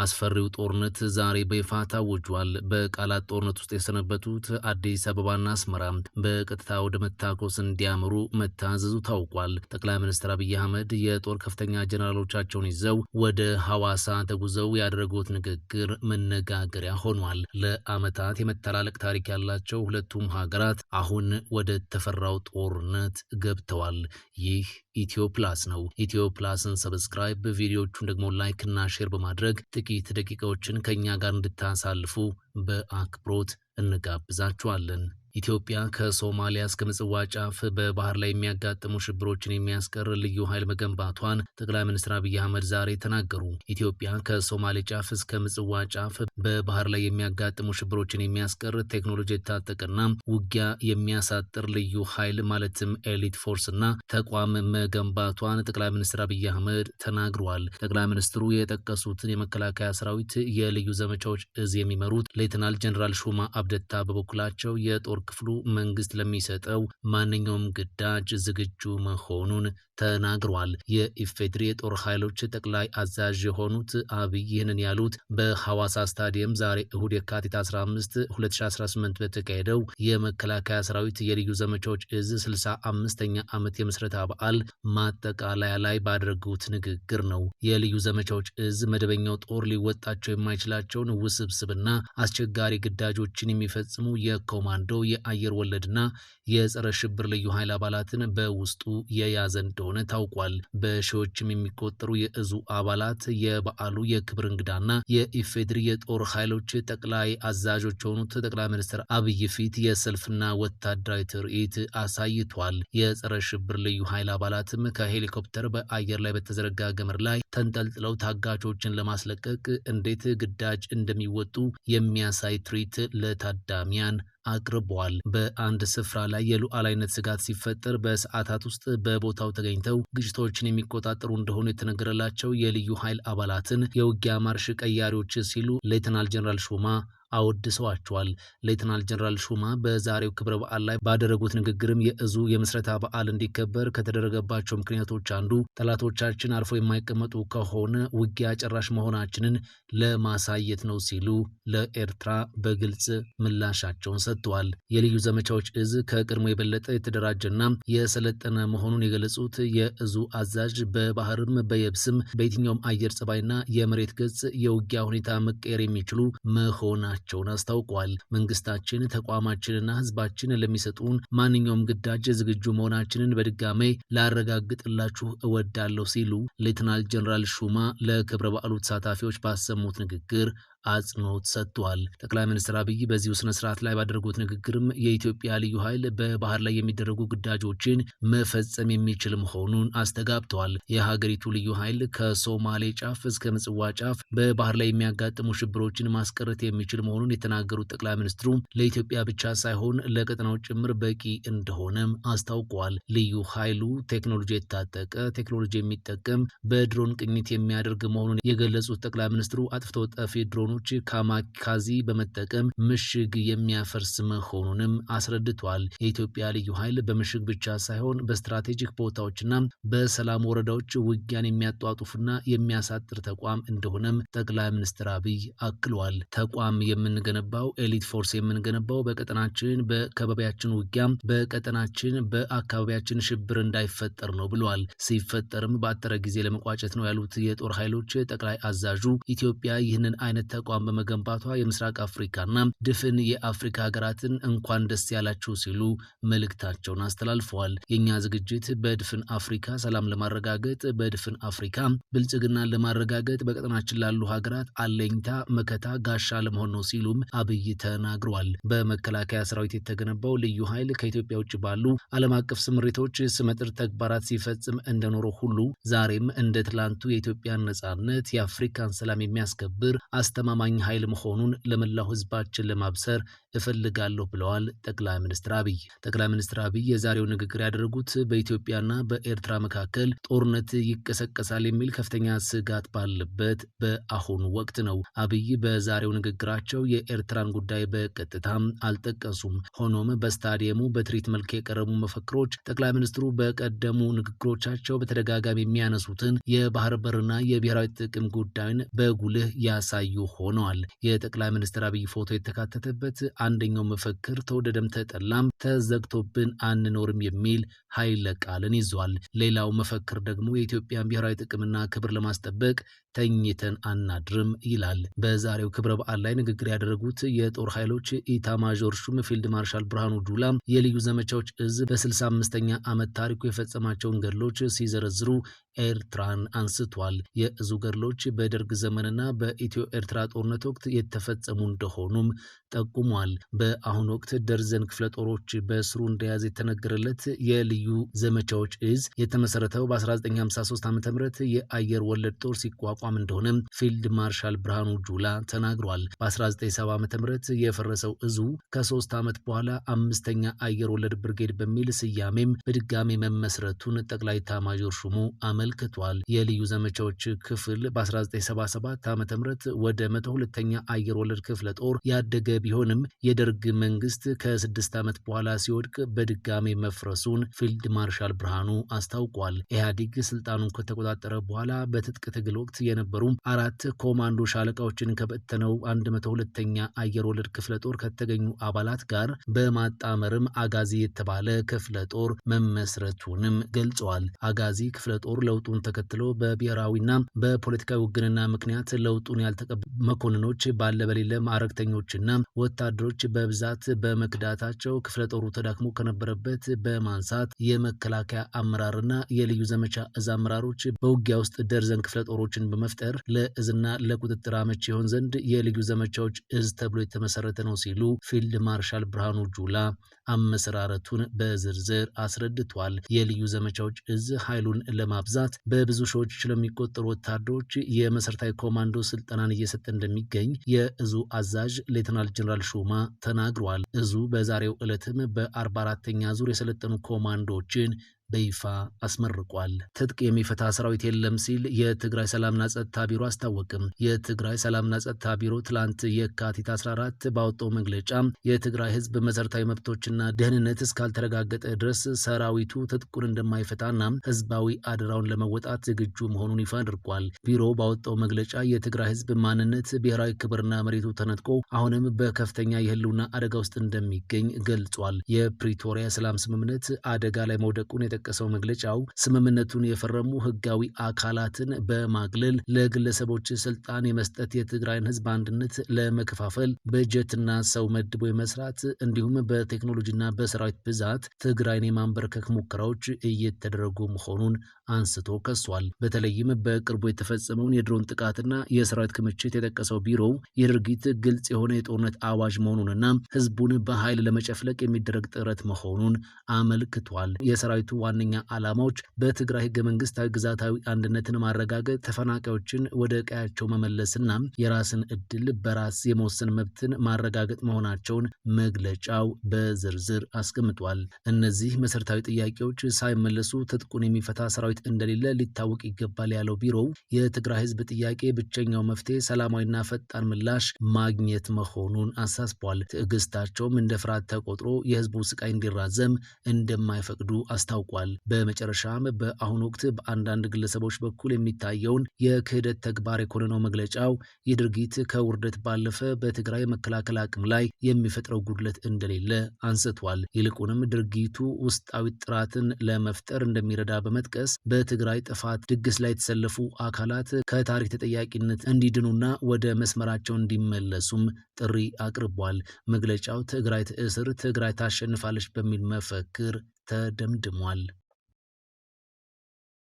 አስፈሪው ጦርነት ዛሬ በይፋ ታውጇል። በቃላት ጦርነት ውስጥ የሰነበቱት አዲስ አበባና አስመራ በቀጥታ ወደ መታኮስ እንዲያምሩ መታዘዙ ታውቋል። ጠቅላይ ሚኒስትር አብይ አህመድ የጦር ከፍተኛ ጀነራሎቻቸውን ይዘው ወደ ሐዋሳ ተጉዘው ያደረጉት ንግግር መነጋገሪያ ሆኗል። ለዓመታት የመተላለቅ ታሪክ ያላቸው ሁለቱም ሀገራት አሁን ወደ ተፈራው ጦርነት ገብተዋል። ይህ ኢትዮ ፕላስ ነው። ኢትዮ ፕላስን ሰብስክራይብ፣ ቪዲዮቹን ደግሞ ላይክ እና ሼር በማድረግ ጥቂት ደቂቃዎችን ከኛ ጋር እንድታሳልፉ በአክብሮት እንጋብዛችኋለን። ኢትዮጵያ ከሶማሊያ እስከ ምጽዋ ጫፍ በባህር ላይ የሚያጋጥሙ ሽብሮችን የሚያስቀር ልዩ ኃይል መገንባቷን ጠቅላይ ሚኒስትር አብይ አህመድ ዛሬ ተናገሩ። ኢትዮጵያ ከሶማሌ ጫፍ እስከ ምጽዋ ጫፍ በባህር ላይ የሚያጋጥሙ ሽብሮችን የሚያስቀር ቴክኖሎጂ የታጠቀና ውጊያ የሚያሳጥር ልዩ ኃይል ማለትም ኤሊት ፎርስና ተቋም መገንባቷን ጠቅላይ ሚኒስትር አብይ አህመድ ተናግረዋል። ጠቅላይ ሚኒስትሩ የጠቀሱትን የመከላከያ ሰራዊት የልዩ ዘመቻዎች እዝ የሚመሩት ሌተናል ጀነራል ሹማ አብደታ በበኩላቸው የጦር ክፍሉ መንግስት ለሚሰጠው ማንኛውም ግዳጅ ዝግጁ መሆኑን ተናግሯል። የኢፌድሪ የጦር ኃይሎች ጠቅላይ አዛዥ የሆኑት አብይ ይህንን ያሉት በሐዋሳ ስታዲየም ዛሬ እሁድ የካቲት 15 2018 በተካሄደው የመከላከያ ሰራዊት የልዩ ዘመቻዎች እዝ 65ኛ ዓመት የምስረታ በዓል ማጠቃለያ ላይ ባደረጉት ንግግር ነው። የልዩ ዘመቻዎች እዝ መደበኛው ጦር ሊወጣቸው የማይችላቸውን ውስብስብና አስቸጋሪ ግዳጆችን የሚፈጽሙ የኮማንዶ የአየር ወለድና የጸረ ሽብር ልዩ ኃይል አባላትን በውስጡ የያዘ እንደሆነ ታውቋል። በሺዎችም የሚቆጠሩ የእዙ አባላት የበዓሉ የክብር እንግዳና የኢፌድሪ የጦር ኃይሎች ጠቅላይ አዛዦች የሆኑት ጠቅላይ ሚኒስትር አብይ ፊት የሰልፍና ወታደራዊ ትርኢት አሳይቷል። የጸረ ሽብር ልዩ ኃይል አባላትም ከሄሊኮፕተር በአየር ላይ በተዘረጋ ገመድ ላይ ተንጠልጥለው ታጋቾችን ለማስለቀቅ እንዴት ግዳጅ እንደሚወጡ የሚያሳይ ትርኢት ለታዳሚያን አቅርበዋል። በአንድ ስፍራ ላይ የሉዓላዊነት ስጋት ሲፈጠር በሰዓታት ውስጥ በቦታው ተገኝተው ግጭቶችን የሚቆጣጠሩ እንደሆኑ የተነገረላቸው የልዩ ኃይል አባላትን የውጊያ ማርሽ ቀያሪዎች ሲሉ ሌተናል ጀነራል ሹማ አወድሰዋቸዋል። ሌተናል ጀነራል ሹማ በዛሬው ክብረ በዓል ላይ ባደረጉት ንግግርም የእዙ የምስረታ በዓል እንዲከበር ከተደረገባቸው ምክንያቶች አንዱ ጠላቶቻችን አርፎ የማይቀመጡ ከሆነ ውጊያ ጨራሽ መሆናችንን ለማሳየት ነው ሲሉ ለኤርትራ በግልጽ ምላሻቸውን ሰጥተዋል። የልዩ ዘመቻዎች እዝ ከቀድሞ የበለጠ የተደራጀና የሰለጠነ መሆኑን የገለጹት የእዙ አዛዥ በባህርም በየብስም በየትኛውም አየር ጸባይና የመሬት ገጽ የውጊያ ሁኔታ መቀየር የሚችሉ መሆናቸውን አስታውቀዋል። መንግስታችን፣ ተቋማችንና ህዝባችን ለሚሰጡን ማንኛውም ግዳጅ ዝግጁ መሆናችንን በድጋሜ ላረጋግጥላችሁ እወዳለሁ ሲሉ ሌተናል ጀነራል ሹማ ለክብረ በዓሉ ተሳታፊዎች ባሰሙት ንግግር አጽንኦት ሰጥቷል። ጠቅላይ ሚኒስትር አብይ በዚሁ ስነ ስርዓት ላይ ባደረጉት ንግግርም የኢትዮጵያ ልዩ ኃይል በባህር ላይ የሚደረጉ ግዳጆችን መፈጸም የሚችል መሆኑን አስተጋብተዋል። የሀገሪቱ ልዩ ኃይል ከሶማሌ ጫፍ እስከ ምጽዋ ጫፍ በባህር ላይ የሚያጋጥሙ ሽብሮችን ማስቀረት የሚችል መሆኑን የተናገሩት ጠቅላይ ሚኒስትሩ ለኢትዮጵያ ብቻ ሳይሆን ለቀጠናው ጭምር በቂ እንደሆነም አስታውቀዋል። ልዩ ኃይሉ ቴክኖሎጂ የታጠቀ ቴክኖሎጂ የሚጠቀም በድሮን ቅኝት የሚያደርግ መሆኑን የገለጹት ጠቅላይ ሚኒስትሩ አጥፍቶ ጠፊ ድሮኖች ካማካዚ በመጠቀም ምሽግ የሚያፈርስ መሆኑንም አስረድቷል። የኢትዮጵያ ልዩ ኃይል በምሽግ ብቻ ሳይሆን በስትራቴጂክ ቦታዎችና በሰላም ወረዳዎች ውጊያን የሚያጧጡፍና የሚያሳጥር ተቋም እንደሆነም ጠቅላይ ሚኒስትር አብይ አክሏል። ተቋም የምንገነባው ኤሊት ፎርስ የምንገነባው በቀጠናችን በከባቢያችን ውጊያ በቀጠናችን በአካባቢያችን ሽብር እንዳይፈጠር ነው ብለዋል። ሲፈጠርም በአጠረ ጊዜ ለመቋጨት ነው ያሉት የጦር ኃይሎች ጠቅላይ አዛዡ ኢትዮጵያ ይህንን አይነት ተቋም በመገንባቷ የምስራቅ አፍሪካና ድፍን የአፍሪካ ሀገራትን እንኳን ደስ ያላችሁ ሲሉ መልእክታቸውን አስተላልፈዋል። የኛ ዝግጅት በድፍን አፍሪካ ሰላም ለማረጋገጥ በድፍን አፍሪካ ብልጽግናን ለማረጋገጥ በቀጠናችን ላሉ ሀገራት አለኝታ መከታ ጋሻ ለመሆን ነው ሲሉም አብይ ተናግረዋል። በመከላከያ ሰራዊት የተገነባው ልዩ ኃይል ከኢትዮጵያ ውጭ ባሉ ዓለም አቀፍ ስምሪቶች ስመጥር ተግባራት ሲፈጽም እንደኖረው ሁሉ ዛሬም እንደ ትላንቱ የኢትዮጵያን ነጻነት የአፍሪካን ሰላም የሚያስከብር አስተማማኝ ኃይል መሆኑን ለመላው ህዝባችን ለማብሰር እፈልጋለሁ ብለዋል ጠቅላይ ሚኒስትር አብይ። ጠቅላይ ሚኒስትር አብይ የዛሬው ንግግር ያደረጉት በኢትዮጵያና በኤርትራ መካከል ጦርነት ይቀሰቀሳል የሚል ከፍተኛ ስጋት ባለበት በአሁኑ ወቅት ነው። አብይ በዛሬው ንግግራቸው የኤርትራን ጉዳይ በቀጥታም አልጠቀሱም። ሆኖም በስታዲየሙ በትርኢት መልክ የቀረቡ መፈክሮች ጠቅላይ ሚኒስትሩ በቀደሙ ንግግሮቻቸው በተደጋጋሚ የሚያነሱትን የባህር በርና የብሔራዊ ጥቅም ጉዳይን በጉልህ ያሳዩ ሆነዋል። የጠቅላይ ሚኒስትር አብይ ፎቶ የተካተተበት አንደኛው መፈክር ተወደደም ተጠላም ተዘግቶብን አንኖርም የሚል ኃይለ ቃልን ይዟል። ሌላው መፈክር ደግሞ የኢትዮጵያን ብሔራዊ ጥቅምና ክብር ለማስጠበቅ ተኝተን አናድርም ይላል። በዛሬው ክብረ በዓል ላይ ንግግር ያደረጉት የጦር ኃይሎች ኢታማዦር ሹም ፊልድ ማርሻል ብርሃኑ ጁላ የልዩ ዘመቻዎች እዝ በ65ኛ ዓመት ታሪኩ የፈጸማቸውን ገድሎች ሲዘረዝሩ ኤርትራን አንስቷል። የእዙ ገድሎች በደርግ ዘመንና በኢትዮ ኤርትራ ጦርነት ወቅት የተፈጸሙ እንደሆኑም ጠቁሟል። በአሁኑ ወቅት ደርዘን ክፍለ ጦሮች በስሩ እንደያዘ የተነገረለት የልዩ ዘመቻዎች እዝ የተመሰረተው በ1953 ዓ.ም የአየር ወለድ ጦር ሲቋቋም እንደሆነ ፊልድ ማርሻል ብርሃኑ ጁላ ተናግሯል። በ1970 ዓ.ም የፈረሰው እዙ ከ3 ዓመት በኋላ 5ኛ አየር ወለድ ብርጌድ በሚል ስያሜም በድጋሚ መመስረቱን ጠቅላይ ኤታማዦር ሹሙ አመልክቷል። የልዩ ዘመቻዎች ክፍል በ1977 ዓ.ም ወደ 102ኛ አየር ወለድ ክፍለ ጦር ያደገ ቢሆንም የደርግ መንግስት ከ6 ዓመት በኋላ ሲወድቅ በድጋሚ መፍረሱን ፊልድ ማርሻል ብርሃኑ አስታውቋል። ኢህአዴግ ስልጣኑን ከተቆጣጠረ በኋላ በትጥቅ ትግል ወቅት የነበሩ 4 ኮማንዶ ሻለቃዎችን ከበተነው 102ኛ አየር ወለድ ክፍለ ጦር ከተገኙ አባላት ጋር በማጣመርም አጋዚ የተባለ ክፍለ ጦር መመስረቱንም ገልጸዋል። አጋዚ ክፍለ ጦር ለውጡን ተከትሎ በብሔራዊና በፖለቲካዊ ውግንና ምክንያት ለውጡን ያልተቀበሉ መኮንኖች ባለበሌለ ማዕረግተኞችና ወታደሮች በብዛት በመክዳታቸው ክፍለ ጦሩ ተዳክሞ ከነበረበት በማንሳት የመከላከያ አመራርና የልዩ ዘመቻ እዝ አመራሮች በውጊያ ውስጥ ደርዘን ክፍለ ጦሮችን በመፍጠር ለእዝና ለቁጥጥር አመቺ ይሆን ዘንድ የልዩ ዘመቻዎች እዝ ተብሎ የተመሰረተ ነው ሲሉ ፊልድ ማርሻል ብርሃኑ ጁላ አመሰራረቱን በዝርዝር አስረድቷል። የልዩ ዘመቻዎች እዝ ኃይሉን ለማብዛት በብዙ ሺዎች ለሚቆጠሩ ወታደሮች የመሰረታዊ ኮማንዶ ስልጠናን እየሰጠ እንደሚገኝ የእዙ አዛዥ ሌተናል ጀነራል ሹማ ተናግሯል። እዙ በዛሬው ዕለትም በ44ኛ ዙር የሰለጠኑ ኮማንዶዎችን በይፋ አስመርቋል። ትጥቅ የሚፈታ ሰራዊት የለም ሲል የትግራይ ሰላምና ጸጥታ ቢሮ አስታወቅም። የትግራይ ሰላምና ጸጥታ ቢሮ ትላንት የካቲት 14 ባወጣው መግለጫ የትግራይ ህዝብ መሰረታዊ መብቶችና ደህንነት እስካልተረጋገጠ ድረስ ሰራዊቱ ትጥቁን እንደማይፈታና ህዝባዊ አደራውን ለመወጣት ዝግጁ መሆኑን ይፋ አድርጓል። ቢሮው ባወጣው መግለጫ የትግራይ ህዝብ ማንነት፣ ብሔራዊ ክብርና መሬቱ ተነጥቆ አሁንም በከፍተኛ የህልውና አደጋ ውስጥ እንደሚገኝ ገልጿል። የፕሪቶሪያ ሰላም ስምምነት አደጋ ላይ መውደቁን የጠቀሰው መግለጫው ስምምነቱን የፈረሙ ህጋዊ አካላትን በማግለል ለግለሰቦች ስልጣን የመስጠት፣ የትግራይን ህዝብ አንድነት ለመከፋፈል በጀትና ሰው መድቦ የመስራት እንዲሁም በቴክኖሎጂና በሰራዊት ብዛት ትግራይን የማንበርከክ ሙከራዎች እየተደረጉ መሆኑን አንስቶ ከሷል። በተለይም በቅርቡ የተፈጸመውን የድሮን ጥቃትና የሰራዊት ክምችት የጠቀሰው ቢሮው የድርጊት ግልጽ የሆነ የጦርነት አዋጅ መሆኑንና ህዝቡን በኃይል ለመጨፍለቅ የሚደረግ ጥረት መሆኑን አመልክቷል። የሰራዊቱ ዋነኛ ዓላማዎች በትግራይ ህገ መንግስታዊ ግዛታዊ አንድነትን ማረጋገጥ፣ ተፈናቃዮችን ወደ ቀያቸው መመለስና የራስን እድል በራስ የመወሰን መብትን ማረጋገጥ መሆናቸውን መግለጫው በዝርዝር አስቀምጧል። እነዚህ መሰረታዊ ጥያቄዎች ሳይመለሱ ትጥቁን የሚፈታ ሰራዊት እንደሌለ ሊታወቅ ይገባል ያለው ቢሮው የትግራይ ህዝብ ጥያቄ ብቸኛው መፍትሄ ሰላማዊና ፈጣን ምላሽ ማግኘት መሆኑን አሳስቧል። ትዕግስታቸውም እንደ ፍርሃት ተቆጥሮ የህዝቡ ስቃይ እንዲራዘም እንደማይፈቅዱ አስታውቋል። በመጨረሻም በአሁኑ ወቅት በአንዳንድ ግለሰቦች በኩል የሚታየውን የክህደት ተግባር የኮነነው መግለጫው ይህ ድርጊት ከውርደት ባለፈ በትግራይ መከላከል አቅም ላይ የሚፈጥረው ጉድለት እንደሌለ አንስቷል። ይልቁንም ድርጊቱ ውስጣዊ ጥራትን ለመፍጠር እንደሚረዳ በመጥቀስ በትግራይ ጥፋት ድግስ ላይ የተሰለፉ አካላት ከታሪክ ተጠያቂነት እንዲድኑና ወደ መስመራቸው እንዲመለሱም ጥሪ አቅርቧል። መግለጫው ትግራይ ትእስር፣ ትግራይ ታሸንፋለች በሚል መፈክር ተደምድሟል።